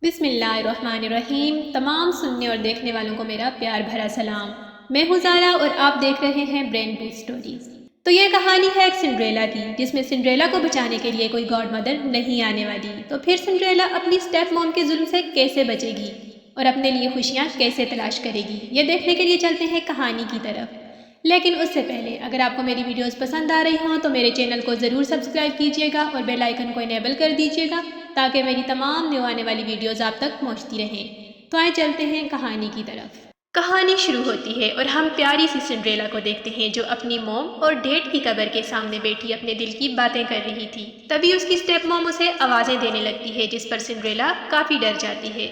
بسم اللہ الرحمن الرحیم۔ تمام سننے اور دیکھنے والوں کو میرا پیار بھرا سلام۔ میں ہوں زارا اور آپ دیکھ رہے ہیں برین ٹو سٹوریز۔ تو یہ کہانی ہے ایک سنڈریلا کی، جس میں سنڈریلا کو بچانے کے لیے کوئی گاڈ مدر نہیں آنے والی۔ تو پھر سنڈریلا اپنی سٹیپ موم کے ظلم سے کیسے بچے گی اور اپنے لیے خوشیاں کیسے تلاش کرے گی، یہ دیکھنے کے لیے چلتے ہیں کہانی کی طرف۔ لیکن اس سے پہلے اگر آپ کو میری ویڈیوز پسند آ رہی ہوں تو میرے چینل کو ضرور سبسکرائب کیجیے گا اور بیل آئیکن کو انیبل کر دیجیے گا تاکہ میری تمام نیو آنے والی ویڈیوز آپ تک پہنچتی رہیں۔ تو آئے چلتے ہیں کہانی کی طرف۔ کہانی شروع ہوتی ہے اور ہم پیاری سی سنڈریلا کو دیکھتے ہیں جو اپنی موم اور ڈیڈ کی قبر کے سامنے بیٹھی اپنے دل کی باتیں کر رہی تھی۔ تبھی اس کی سٹیپ موم اسے آوازیں دینے لگتی ہے جس پر سنڈریلا کافی ڈر جاتی ہے۔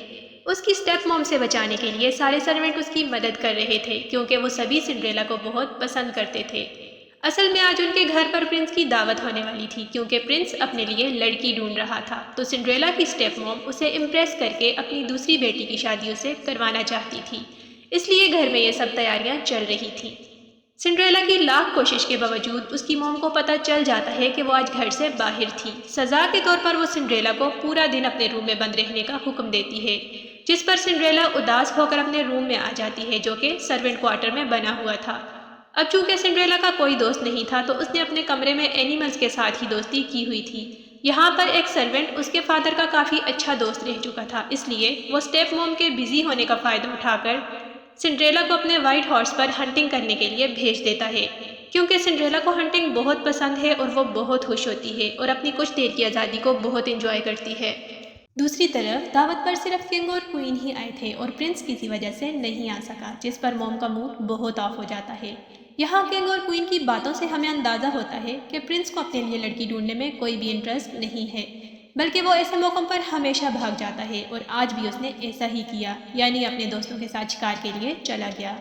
اس کی سٹیپ موم سے بچانے کے لیے سارے سرونٹ اس کی مدد کر رہے تھے کیونکہ وہ سبھی سنڈریلا کو بہت پسند کرتے تھے۔ اصل میں آج ان کے گھر پر پرنس کی دعوت ہونے والی تھی کیونکہ پرنس اپنے لیے لڑکی ڈھونڈ رہا تھا، تو سنڈریلا کی سٹیپ موم اسے امپریس کر کے اپنی دوسری بیٹی کی شادی اسے کروانا چاہتی تھی، اس لیے گھر میں یہ سب تیاریاں چل رہی تھیں۔ سنڈریلا کی لاکھ کوشش کے باوجود اس کی موم کو پتہ چل جاتا ہے کہ وہ آج گھر سے باہر تھی۔ سزا کے طور پر وہ سنڈریلا کو پورا دن اپنے روم میں بند رہنے کا حکم دیتی ہے، جس پر سنڈریلا اداس ہو کر اپنے روم میں آ جاتی ہے جو کہ سرونٹ کوارٹر میں بنا ہوا تھا۔ اب چونکہ سنڈریلا کا کوئی دوست نہیں تھا تو اس نے اپنے کمرے میں اینیملز کے ساتھ ہی دوستی کی ہوئی تھی۔ یہاں پر ایک سرونٹ اس کے فادر کا کافی اچھا دوست رہ چکا تھا، اس لیے وہ سٹیپ موم کے بزی ہونے کا فائدہ اٹھا کر سنڈریلا کو اپنے وائٹ ہارس پر ہنٹنگ کرنے کے لیے بھیج دیتا ہے، کیونکہ سنڈریلا کو ہنٹنگ بہت پسند ہے اور وہ بہت خوش ہوتی ہے اور اپنی کچھ دیر کی آزادی کو بہت انجوائے کرتی ہے۔ دوسری طرف دعوت پر صرف کنگ اور کوئین ہی آئے تھے اور پرنس کسی وجہ سے نہیں آ سکا، جس پر موم کا موڈ بہت آف ہو جاتا ہے۔ یہاں کنگ اور کوئین کی باتوں سے ہمیں اندازہ ہوتا ہے کہ پرنس کو اپنے لیے لڑکی ڈھونڈنے میں کوئی بھی انٹرسٹ نہیں ہے، بلکہ وہ ایسے موقعوں پر ہمیشہ بھاگ جاتا ہے اور آج بھی اس نے ایسا ہی کیا، یعنی اپنے دوستوں کے ساتھ شکار کے لیے چلا گیا۔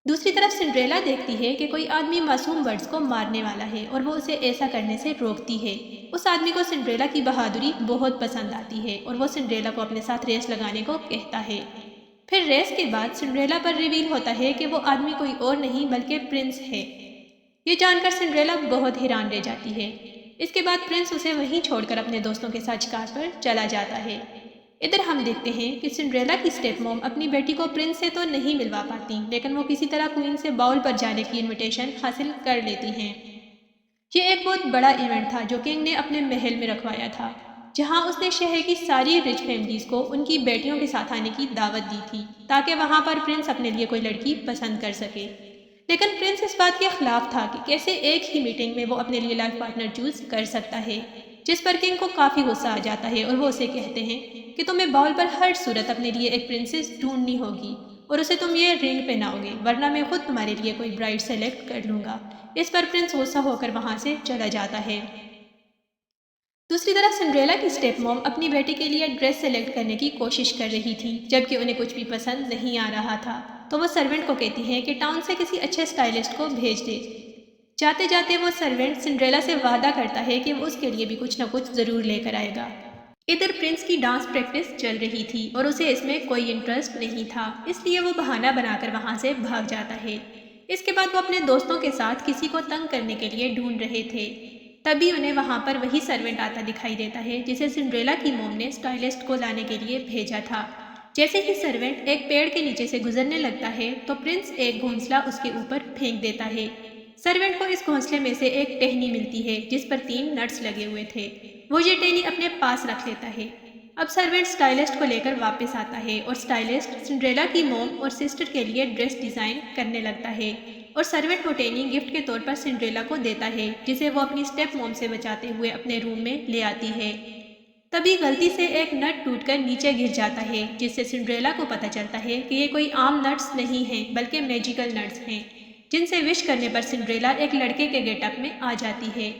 دوسری طرف سنڈریلا دیکھتی ہے کہ کوئی آدمی معصوم برڈز کو مارنے والا ہے اور وہ اسے ایسا کرنے سے روکتی ہے۔ اس آدمی کو سنڈریلا کی بہادری بہت پسند آتی ہے اور وہ سنڈریلا کو اپنے ساتھ ریس لگانے کو کہتا ہے۔ پھر ریس کے بعد سنڈریلا پر ریویل ہوتا ہے کہ وہ آدمی کوئی اور نہیں بلکہ پرنس ہے۔ یہ جان کر سنڈریلا بہت حیران رہ جاتی ہے۔ اس کے بعد پرنس اسے وہیں چھوڑ کر اپنے دوستوں کے ساتھ شکار پر چلا جاتا ہے۔ ادھر ہم دیکھتے ہیں کہ سنڈریلا کی سٹیپ موم اپنی بیٹی کو پرنس سے تو نہیں ملوا پاتی، لیکن وہ کسی طرح کوئین سے باؤل پر جانے کی انویٹیشن حاصل کر لیتی ہیں۔ یہ ایک بہت بڑا ایونٹ تھا جو کنگ نے اپنے محل میں رکھوایا تھا، جہاں اس نے شہر کی ساری رچ فیملیز کو ان کی بیٹیوں کے ساتھ آنے کی دعوت دی تھی تاکہ وہاں پر پرنس اپنے لیے کوئی لڑکی پسند کر سکے۔ لیکن پرنس اس بات کے خلاف تھا کہ کیسے ایک ہی میٹنگ میں وہ اپنے لیے لائف پارٹنر چوز کر سکتا ہے، جس پر کنگ کو کافی غصہ آ جاتا ہے اور وہ اسے کہتے ہیں کہ تمہیں باؤل پر ہر صورت اپنے لیے ایک پرنسس ڈھونڈنی ہوگی اور اسے تم یہ رنگ پہناؤ گے، ورنہ میں خود تمہارے لیے کوئی برائڈ سیلیکٹ کر لوں گا۔ اس پر پرنس غصہ ہو کر وہاں سے چلا جاتا ہے۔ دوسری طرف سنڈریلا کی سٹیپ موم اپنی بیٹی کے لیے ڈریس سیلیکٹ کرنے کی کوشش کر رہی تھی، جبکہ انہیں کچھ بھی پسند نہیں آ رہا تھا، تو وہ سرونٹ کو کہتی ہے کہ ٹاؤن سے کسی اچھے اسٹائلسٹ کو بھیج دے۔ جاتے جاتے وہ سرونٹ سنڈریلا سے وعدہ کرتا ہے کہ وہ اس کے لیے بھی کچھ نہ کچھ ضرور لے کر آئے گا۔ ادھر پرنس کی ڈانس پریکٹس چل رہی تھی اور اسے اس میں کوئی انٹرسٹ نہیں تھا، اس لیے وہ بہانہ بنا کر وہاں سے بھاگ جاتا ہے۔ اس کے بعد وہ اپنے دوستوں کے ساتھ کسی کو تنگ کرنے کے لیے ڈھونڈ رہے تھے، تبھی انہیں وہاں پر وہی سرونٹ آتا دکھائی دیتا ہے جسے سنڈریلا کی موم نے اسٹائلسٹ کو لانے کے لیے بھیجا تھا۔ جیسے ہی سرونٹ ایک پیڑ کے نیچے سے گزرنے لگتا ہے تو پرنس ایک گھونسلہ اس کے اوپر پھینک دیتا ہے۔ سرونٹ کو اس گھونسلے میں سے ایک ٹہنی ملتی ہے جس پر 3 نٹس لگے ہوئے تھے، وہ یہ ٹہنی اپنے پاس رکھ لیتا ہے۔ اب سرونٹ اسٹائلسٹ کو لے کر واپس آتا ہے اور اسٹائلسٹ سنڈریلا کی موم اور سسٹر کے لیے ڈریس ڈیزائن کرنے لگتا ہے اور سرونٹ وہ ٹہنی گفٹ کے طور پر سنڈریلا کو دیتا ہے جسے وہ اپنی سٹیپ موم سے بچاتے ہوئے اپنے روم میں لے آتی ہے۔ تبھی غلطی سے ایک نٹ ٹوٹ کر نیچے گر جاتا ہے جس سے سنڈریلا کو پتہ چلتا ہے کہ یہ کوئی عام نٹس نہیں ہیں بلکہ میجیکل نٹس ہیں، جن سے وش کرنے پر سنڈریلا ایک لڑکے کے گیٹ اپ میں آ جاتی ہے۔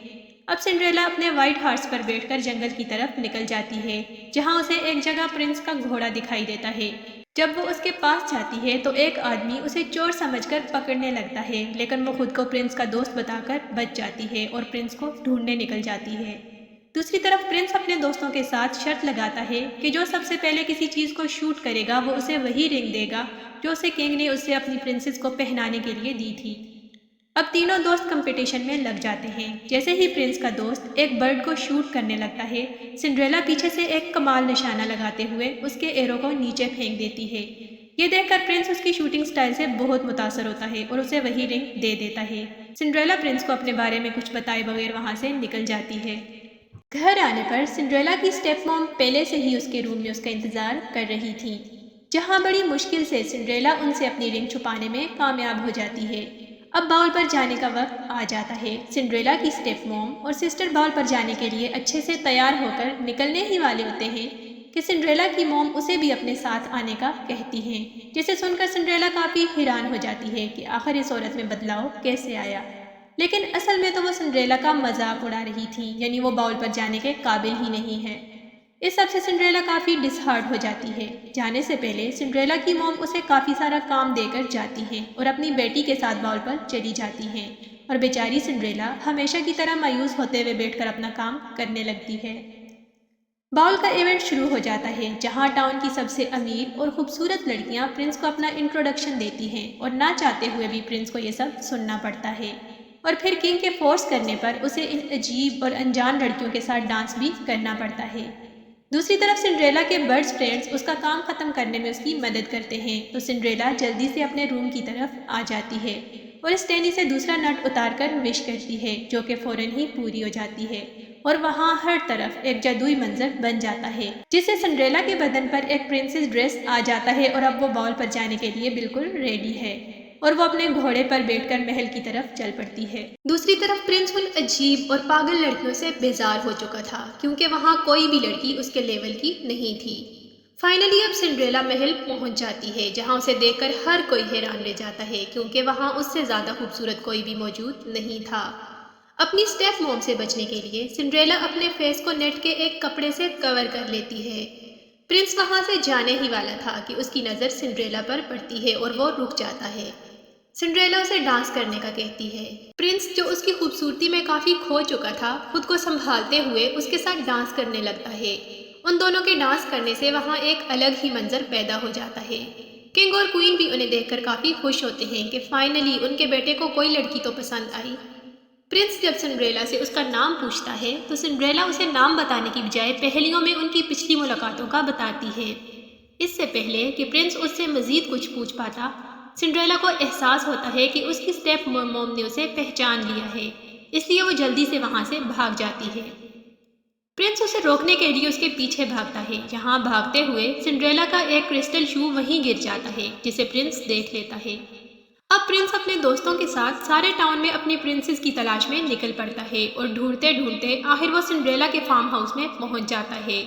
اب سنڈریلا اپنے وائٹ ہارس پر بیٹھ کر جنگل کی طرف نکل جاتی ہے، جہاں اسے ایک جگہ پرنس کا گھوڑا دکھائی دیتا ہے۔ جب وہ اس کے پاس جاتی ہے تو ایک آدمی اسے چور سمجھ کر پکڑنے لگتا ہے، لیکن وہ خود کو پرنس کا دوست بتا کر بچ جاتی ہے اور پرنس کو ڈھونڈنے نکل جاتی ہے۔ دوسری طرف پرنس اپنے دوستوں کے ساتھ شرط لگاتا ہے کہ جو سب سے پہلے کسی چیز کو شوٹ کرے گا وہ اسے وہی رنگ دے گا جو اسے کنگ نے اسے اپنی پرنسس کو پہنانے کے لیے دی تھی۔ اب تینوں دوست کمپٹیشن میں لگ جاتے ہیں۔ جیسے ہی پرنس کا دوست ایک برڈ کو شوٹ کرنے لگتا ہے، سنڈریلا پیچھے سے ایک کمال نشانہ لگاتے ہوئے اس کے ایرو کو نیچے پھینک دیتی ہے۔ یہ دیکھ کر پرنس اس کی شوٹنگ سٹائل سے بہت متاثر ہوتا ہے اور اسے وہی رنگ دے دیتا ہے۔ سنڈریلا پرنس کو اپنے بارے میں کچھ بتائے بغیر وہاں سے نکل جاتی ہے۔ گھر آنے پر سنڈریلا کی اسٹیپ موم پہلے سے ہی اس کے روم میں اس کا انتظار کر رہی تھی، جہاں بڑی مشکل سے سنڈریلا ان سے اپنی رنگ چھپانے میں کامیاب ہو جاتی ہے۔ اب باؤل پر جانے کا وقت آ جاتا ہے۔ سنڈریلا کی اسٹیپ موم اور سسٹر باؤل پر جانے کے لیے اچھے سے تیار ہو کر نکلنے ہی والے ہوتے ہیں کہ سنڈریلا کی موم اسے بھی اپنے ساتھ آنے کا کہتی ہیں، جسے سن کر سنڈریلا کافی حیران ہو جاتی ہے کہ آخر اس عورت میں بدلاؤ کیسے آیا۔ لیکن اصل میں تو وہ سنڈریلا کا مذاق اڑا رہی تھی، یعنی وہ باؤل پر جانے کے قابل ہی نہیں ہے۔ اس سب سے سنڈریلا کافی ڈس ہارٹ ہو جاتی ہے۔ جانے سے پہلے سنڈریلا کی موم اسے کافی سارا کام دے کر جاتی ہیں اور اپنی بیٹی کے ساتھ باؤل پر چلی جاتی ہیں، اور بیچاری سنڈریلا ہمیشہ کی طرح مایوس ہوتے ہوئے بیٹھ کر اپنا کام کرنے لگتی ہے۔ باؤل کا ایونٹ شروع ہو جاتا ہے، جہاں ٹاؤن کی سب سے امیر اور خوبصورت لڑکیاں پرنس کو اپنا انٹروڈکشن دیتی ہیں، اور نہ چاہتے ہوئے بھی پرنس کو یہ سب سننا پڑتا ہے، اور پھر کنگ کے فورس کرنے پر اسے ان عجیب اور انجان لڑکیوں کے ساتھ ڈانس بھی کرنا پڑتا ہے۔ دوسری طرف سنڈریلا کے برڈز فرینڈز اس کا کام ختم کرنے میں اس کی مدد کرتے ہیں، تو سنڈریلا جلدی سے اپنے روم کی طرف آ جاتی ہے اور اسٹینی سے دوسرا نٹ اتار کر وش کرتی ہے، جو کہ فوراً ہی پوری ہو جاتی ہے، اور وہاں ہر طرف ایک جادوئی منظر بن جاتا ہے، جس سے سنڈریلا کے بدن پر ایک پرنسس ڈریس آ جاتا ہے، اور اب وہ باؤل پر جانے کے لیے بالکل ریڈی ہے، اور وہ اپنے گھوڑے پر بیٹھ کر محل کی طرف چل پڑتی ہے۔ دوسری طرف پرنس ان عجیب اور پاگل لڑکیوں سے بیزار ہو چکا تھا، کیونکہ وہاں کوئی بھی لڑکی اس کے لیول کی نہیں تھی۔ فائنلی اب سنڈریلا محل پہنچ جاتی ہے، جہاں اسے دیکھ کر ہر کوئی حیران رہ جاتا ہے، کیونکہ وہاں اس سے زیادہ خوبصورت کوئی بھی موجود نہیں تھا۔ اپنی اسٹیپ موم سے بچنے کے لیے سنڈریلا اپنے فیس کو نیٹ کے ایک کپڑے سے کور کر لیتی ہے۔ پرنس وہاں سے جانے ہی والا تھا کہ اس کی نظر سنڈریلا پر پڑتی ہے اور وہ رک جاتا ہے۔ سنڈریلا اسے ڈانس کرنے کا کہتی ہے۔ پرنس، جو اس کی خوبصورتی میں کافی کھو چکا تھا، خود کو سنبھالتے ہوئے اس کے ساتھ ڈانس کرنے لگتا ہے۔ ان دونوں کے ڈانس کرنے سے وہاں ایک الگ ہی منظر پیدا ہو جاتا ہے۔ کنگ اور کوئین بھی انہیں دیکھ کر کافی خوش ہوتے ہیں کہ فائنلی ان کے بیٹے کو کوئی لڑکی تو پسند آئی۔ پرنس جب سنڈریلا سے اس کا نام پوچھتا ہے تو سنڈریلا اسے نام بتانے کی بجائے پہیلیوں میں ان کی پچھلی ملاقاتوں کا بتاتی ہے۔ اس سے پہلے کہ پرنس اس سے مزید کچھ پوچھ پاتا، سنڈریلا کو احساس ہوتا ہے کہ اس کی اسٹیپ موم نے اسے پہچان لیا ہے، اس لیے وہ جلدی سے وہاں سے بھاگ جاتی ہے۔ پرنس اسے روکنے کے لیے اس کے پیچھے بھاگتا ہے، جہاں بھاگتے ہوئے سنڈریلا کا ایک کرسٹل شو وہیں گر جاتا ہے، جسے پرنس دیکھ لیتا ہے۔ اب پرنس اپنے دوستوں کے ساتھ سارے ٹاؤن میں اپنی پرنسس کی تلاش میں نکل پڑتا ہے، اور ڈھونڈتے ڈھونڈتے آخر وہ سنڈریلا کے فارم ہاؤس میں پہنچ جاتا ہے،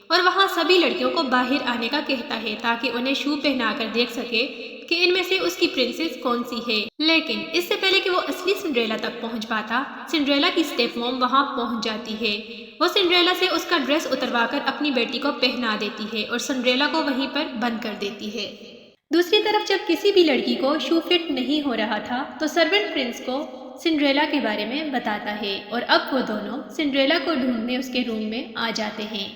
اور وہاں سبھی لڑکیوں کو باہر آنے کا کہتا ہے تاکہ انہیں شو پہنا کر دیکھ سکے کہ ان میں سے اس کی پرنسس کون سی ہے۔ لیکن اس سے پہلے کہ وہ اصلی سنڈریلا تک پہنچ پاتا، سنڈریلا کی اسٹیپ موم وہاں پہنچ جاتی ہے۔ وہ سنڈریلا سے اس کا ڈریس اتروا کر اپنی بیٹی کو پہنا دیتی ہے اور سنڈریلا کو وہیں پر بند کر دیتی ہے۔ دوسری طرف جب کسی بھی لڑکی کو شو فٹ نہیں ہو رہا تھا تو سرونٹ پرنس کو سنڈریلا کے بارے میں بتاتا ہے، اور اب وہ دونوں سنڈریلا کو ڈھونڈنے اس کے روم میں آ جاتے ہیں،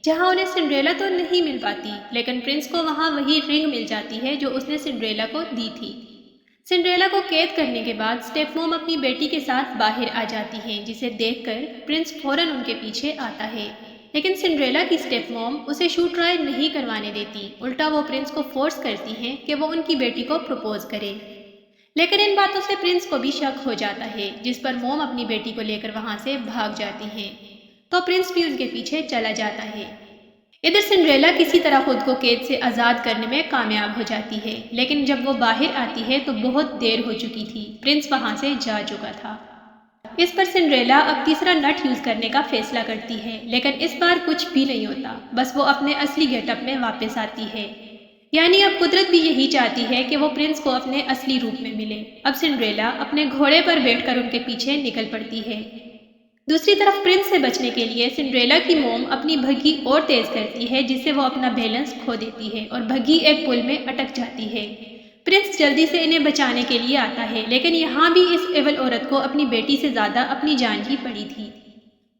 جہاں انہیں سنڈریلا تو نہیں مل پاتی، لیکن پرنس کو وہاں وہی رنگ مل جاتی ہے جو اس نے سنڈریلا کو دی تھی۔ سنڈریلا کو قید کرنے کے بعد اسٹیپ موم اپنی بیٹی کے ساتھ باہر آ جاتی ہیں، جسے دیکھ کر پرنس فوراً ان کے پیچھے آتا ہے، لیکن سنڈریلا کی اسٹیپ موم اسے شو ٹرائی نہیں کروانے دیتی، الٹا وہ پرنس کو فورس کرتی ہیں کہ وہ ان کی بیٹی کو پروپوز کرے۔ لیکن ان باتوں سے پرنس کو بھی شک ہو جاتا ہے، جس پر موم اپنی بیٹی کو لے کر وہاں سے بھاگ جاتی ہیں، تو پرنس بھی ان کے پیچھے چلا جاتا ہے۔ ادھر سنڈریلا کسی طرح خود کو قید سے آزاد کرنے میں کامیاب ہو جاتی ہے، لیکن جب وہ باہر آتی ہے تو بہت دیر ہو چکی تھی، پرنس وہاں سے جا چکا تھا۔ اس پر سنڈریلا اب تیسرا نٹ یوز کرنے کا فیصلہ کرتی ہے، لیکن اس بار کچھ بھی نہیں ہوتا، بس وہ اپنے اصلی گیٹ اپ میں واپس آتی ہے۔ یعنی اب قدرت بھی یہی چاہتی ہے کہ وہ پرنس کو اپنے اصلی روپ میں ملے۔ اب سنڈریلا اپنے گھوڑے پر بیٹھ کر ان کے پیچھے نکل پڑتی ہے۔ دوسری طرف پرنس سے بچنے کے لیے سنڈریلا کی موم اپنی بھگی اور تیز کرتی ہے، جس سے وہ اپنا بیلنس کھو دیتی ہے اور بھگی ایک پل میں اٹک جاتی ہے۔ پرنس جلدی سے انہیں بچانے کے لیے آتا ہے، لیکن یہاں بھی اس ایول عورت کو اپنی بیٹی سے زیادہ اپنی جان کی پڑی تھی۔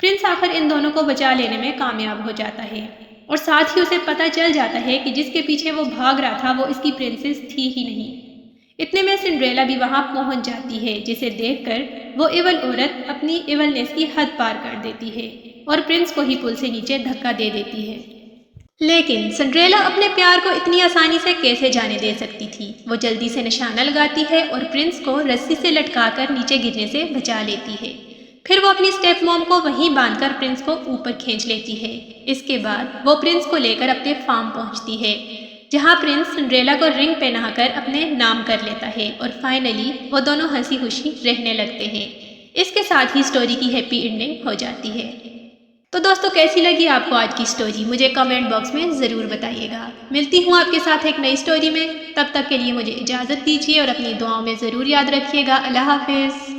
پرنس آخر ان دونوں کو بچا لینے میں کامیاب ہو جاتا ہے، اور ساتھ ہی اسے پتہ چل جاتا ہے کہ جس کے پیچھے وہ بھاگ رہا تھا وہ اس کی پرنسس تھی ہی نہیں۔ اتنے میں سنڈریلا بھی وہاں پہنچ جاتی ہے، جسے دیکھ کر وہ ایول عورت اپنی ایولنس کی حد پار کر دیتی ہے اور پرنس کو ہی پل سے نیچے دھکا دے دیتی ہے۔ لیکن سنڈریلا اپنے پیار کو اتنی آسانی سے کیسے جانے دے سکتی تھی؟ وہ جلدی سے نشانہ لگاتی ہے اور پرنس کو رسی سے لٹکا کر نیچے گرنے سے بچا لیتی ہے۔ پھر وہ اپنی اسٹیپ موم کو وہیں باندھ کر پرنس کو اوپر کھینچ لیتی ہے۔ اس کے بعد وہ پرنس کو لے کر اپنے فارم پہنچتی ہے، جہاں پرنس سنڈریلا کو رنگ پہنا کر اپنے نام کر لیتا ہے اور فائنلی وہ دونوں ہنسی خوشی رہنے لگتے ہیں۔ اس کے ساتھ ہی سٹوری کی ہیپی اینڈنگ ہو جاتی ہے۔ تو دوستو، کیسی لگی آپ کو آج کی سٹوری؟ مجھے کمنٹ باکس میں ضرور بتائیے گا۔ ملتی ہوں آپ کے ساتھ ایک نئی سٹوری میں، تب تک کے لیے مجھے اجازت دیجیے اور اپنی دعاؤں میں ضرور یاد رکھیے گا۔ اللہ حافظ۔